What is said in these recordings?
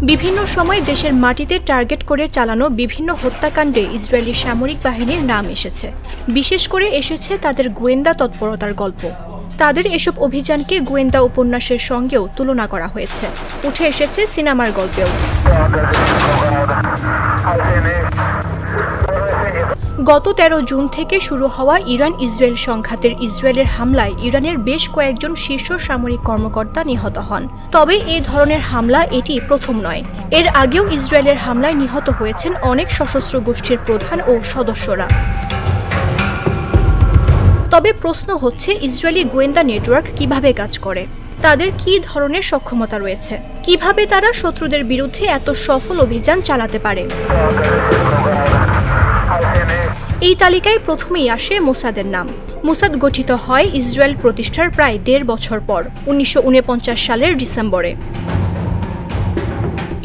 বিভিন্ন সময় দেশের মাটিতে টার্গেট করে চালানো বিভিন্ন হত্যাকাণ্ডে ইসরায়েলি সামরিক বাহিনীর নাম এসেছে। বিশেষ করে এসেছে তাদের গোয়েন্দা তৎপরতার গল্প। তাদের এসব অভিযানকে গোয়েন্দা উপন্যাসের সঙ্গেও তুলনা করা হয়েছে, উঠে এসেছে সিনেমার গল্পেও। গত 13 জুন থেকে শুরু হওয়া ইরান ইসরায়েল সংঘাতের ইসরায়েলের হামলায় ইরানের বেশ কয়েকজন শীর্ষ সামরিক কর্মকর্তা নিহত হন। তবে এই ধরনের হামলা এটি প্রথম নয়। এর আগেও ইসরায়েলের হামলায় নিহত হয়েছেন অনেক সশস্ত্র গোষ্ঠীর প্রধান ও সদস্যরা। তবে প্রশ্ন হচ্ছে, ইসরায়েলি গোয়েন্দা নেটওয়ার্ক কিভাবে কাজ করে, তাদের কী ধরনের সক্ষমতা রয়েছে, কিভাবে তারা শত্রুদের বিরুদ্ধে এত সফল অভিযান চালাতে পারে। এই তালিকায় প্রথমেই আসে মোসাদের নাম। মোসাদ গঠিত হয় ইসরায়েল প্রতিষ্ঠার প্রায় 1.5 বছর পর 1949 সালের ডিসেম্বরে।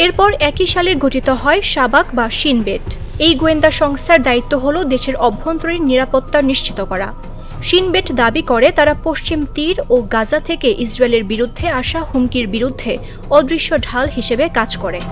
এরপর একই সালে গঠিত হয় শাবাক বা শিন বেট। এই গোয়েন্দা সংস্থার দায়িত্ব হল দেশের অভ্যন্তরীণ নিরাপত্তা নিশ্চিত করা। শিন বেট দাবি করে তারা পশ্চিম তীর ও গাজা থেকে ইসরায়েলের বিরুদ্ধে আসা হুমকির বিরুদ্ধে অদৃশ্য ঢাল হিসেবে কাজ করে।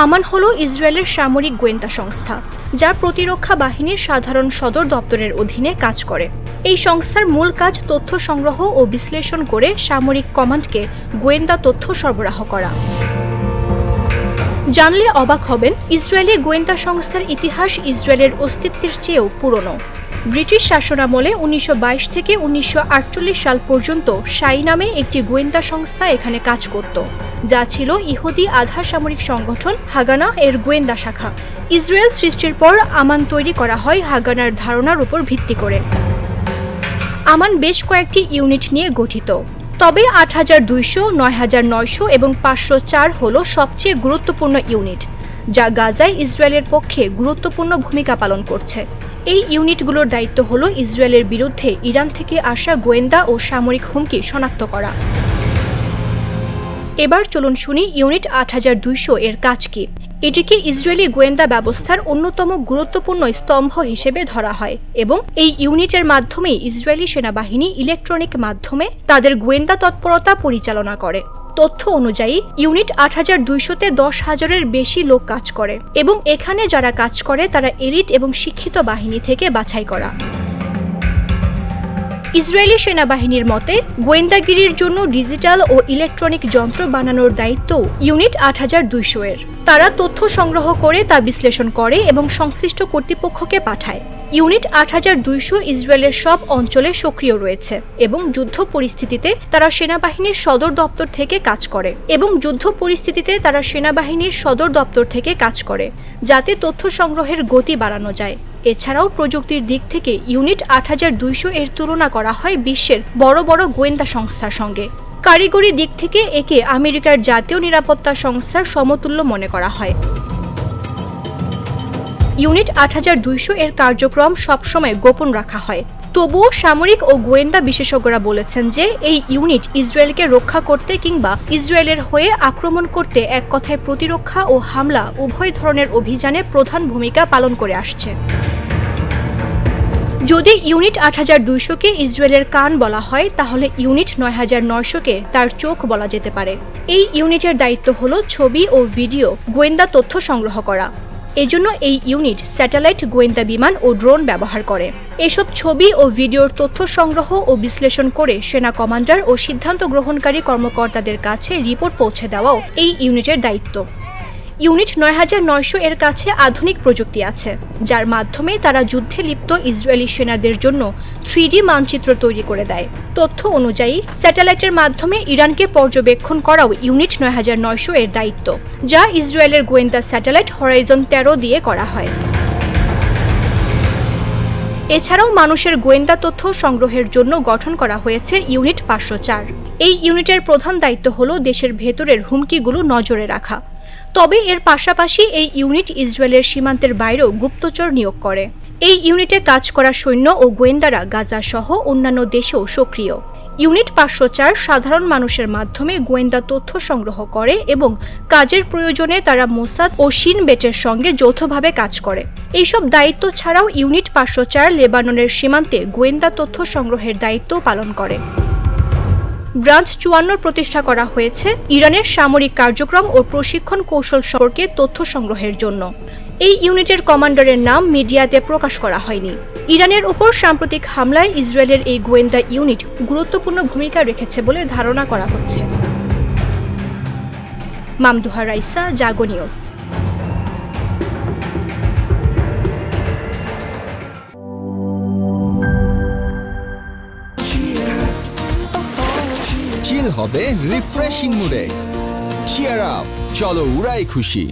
আমান হল ইসরায়েলের সামরিক গোয়েন্দা সংস্থা, যা প্রতিরক্ষা বাহিনীর সাধারণ সদর দপ্তরের অধীনে কাজ করে। এই সংস্থার মূল কাজ তথ্য সংগ্রহ ও বিশ্লেষণ করে সামরিক কমান্ডকে গোয়েন্দা তথ্য সরবরাহ করা। জানলে অবাক হবেন, ইসরায়েলি গোয়েন্দা সংস্থার ইতিহাস ইসরায়েলের অস্তিত্বের চেয়েও পুরনো। ব্রিটিশ শাসনামলে 1922 থেকে 1948 সাল পর্যন্ত শাই নামে একটি গোয়েন্দা সংস্থা এখানে কাজ করত, যা ছিল ইহুদি আধা সামরিক সংগঠন হাগানা এর গোয়েন্দা শাখা। ইসরায়েল সৃষ্টির পর আমান তৈরি করা হয় হাগানার ধারণার উপর ভিত্তি করে। আমান বেশ কয়েকটি ইউনিট নিয়ে গঠিত, তবে 8200, 9900 এবং 504 হল সবচেয়ে গুরুত্বপূর্ণ ইউনিট, যা গাজায় ইসরায়েলের পক্ষে গুরুত্বপূর্ণ ভূমিকা পালন করছে। এই ইউনিটগুলোর দায়িত্ব হল ইসরায়েলের বিরুদ্ধে ইরান থেকে আসা গোয়েন্দা ও সামরিক হুমকি শনাক্ত করা। এবার চলুন শুনি ইউনিট 8200 এর কাজ কি। এটিকে ইসরায়েলি গোয়েন্দা ব্যবস্থার অন্যতম গুরুত্বপূর্ণ স্তম্ভ হিসেবে ধরা হয় এবং এই ইউনিটের মাধ্যমে ইসরায়েলি সেনাবাহিনী ইলেকট্রনিক মাধ্যমে তাদের গোয়েন্দা তৎপরতা পরিচালনা করে। তথ্য অনুযায়ী ইউনিট 8200-তে 10,000-এর বেশি লোক কাজ করে এবং এখানে যারা কাজ করে তারা এলিট এবং শিক্ষিত বাহিনী থেকে বাছাই করা। ইসরায়েলি সেনাবাহিনীর মতে, গোয়েন্দাগিরির জন্য ডিজিটাল ও ইলেকট্রনিক যন্ত্র বানানোর দায়িত্ব ইউনিট 8200-এর। তারা তথ্য সংগ্রহ করে তা বিশ্লেষণ করে এবং সংশ্লিষ্ট কর্তৃপক্ষকে পাঠায়। ইউনিট 8200 ইসরায়েলের সব অঞ্চলে সক্রিয় রয়েছে এবং যুদ্ধ পরিস্থিতিতে তারা সেনাবাহিনীর সদর দপ্তর থেকে কাজ করে, যাতে তথ্য সংগ্রহের গতি বাড়ানো যায়। এছাড়াও প্রযুক্তির দিক থেকে ইউনিট 8200 এর তুলনা করা হয় বিশ্বের বড় বড় গোয়েন্দা সংস্থার সঙ্গে। কারিগরি দিক থেকে একে আমেরিকার জাতীয় নিরাপত্তা সংস্থার সমতুল্য মনে করা হয়। ইউনিট 8200 এর কার্যক্রম সবসময় গোপন রাখা হয়। তবুও সামরিক ও গোয়েন্দা বিশেষজ্ঞরা বলেছেন যে এই ইউনিট ইসরায়েলকে রক্ষা করতে কিংবা ইসরায়েলের হয়ে আক্রমণ করতে, এক কথায় প্রতিরক্ষা ও হামলা উভয় ধরনের অভিযানে প্রধান ভূমিকা পালন করে আসছে। যদি ইউনিট 8200-কে ইসরায়েলের কান বলা হয়, তাহলে ইউনিট 9900-কে তার চোখ বলা যেতে পারে। এই ইউনিটের দায়িত্ব হল ছবি ও ভিডিও গোয়েন্দা তথ্য সংগ্রহ করা। এজন্য এই ইউনিট স্যাটেলাইট, গোয়েন্দা বিমান ও ড্রোন ব্যবহার করে। এসব ছবি ও ভিডিওর তথ্য সংগ্রহ ও বিশ্লেষণ করে সেনা কমান্ডার ও সিদ্ধান্ত গ্রহণকারী কর্মকর্তাদের কাছে রিপোর্ট পৌঁছে দেওয়াও এই ইউনিটের দায়িত্ব। ইউনিট 9900 এর কাছে আধুনিক প্রযুক্তি আছে, যার মাধ্যমে তারা যুদ্ধে লিপ্ত ইসরায়েলি সেনাদের জন্য 3D মানচিত্র তৈরি করে দেয়। তথ্য অনুযায়ী স্যাটেলাইটের মাধ্যমে ইরানকে পর্যবেক্ষণ করাও ইউনিট 9900 এর দায়িত্ব, যা ইসরায়েলের গোয়েন্দা স্যাটেলাইট হরাইজন 13 দিয়ে করা হয়। এছাড়াও মানুষের গোয়েন্দা তথ্য সংগ্রহের জন্য গঠন করা হয়েছে ইউনিট 504। এই ইউনিটের প্রধান দায়িত্ব হল দেশের ভেতরের হুমকিগুলো নজরে রাখা। তবে এর পাশাপাশি এই ইউনিট ইসরায়েলের সীমান্তের বাইরেও গুপ্তচর নিয়োগ করে। এই ইউনিটে কাজ করা সৈন্য ও গোয়েন্দারা গাজা সহ অন্যান্য দেশেও সক্রিয়। ইউনিট 504 সাধারণ মানুষের মাধ্যমে গোয়েন্দা তথ্য সংগ্রহ করে এবং কাজের প্রয়োজনে তারা মোসাদ ও শিন বেটের সঙ্গে যৌথভাবে কাজ করে। এইসব দায়িত্ব ছাড়াও ইউনিট 504 লেবাননের সীমান্তে গোয়েন্দা তথ্য সংগ্রহের দায়িত্ব পালন করে। ব্রাঞ্চ ৫৪ প্রতিষ্ঠা করা হয়েছে ইরানের সামরিক কার্যক্রম ও প্রশিক্ষণ কৌশল সম্পর্কে তথ্য সংগ্রহের জন্য। এই ইউনিটের কমান্ডারের নাম মিডিয়াতে প্রকাশ করা হয়নি। ইরানের উপর সাম্প্রতিক হামলায় ইসরায়েলের এই গোয়েন্দা ইউনিট গুরুত্বপূর্ণ ভূমিকা রেখেছে বলে ধারণা করা হচ্ছে। মামদুহা রাইসা, জাগো নিউজ। চিল হবে রিফ্রেশিং মুডে। চিয়ার আপ, চলো উড়াই খুশি।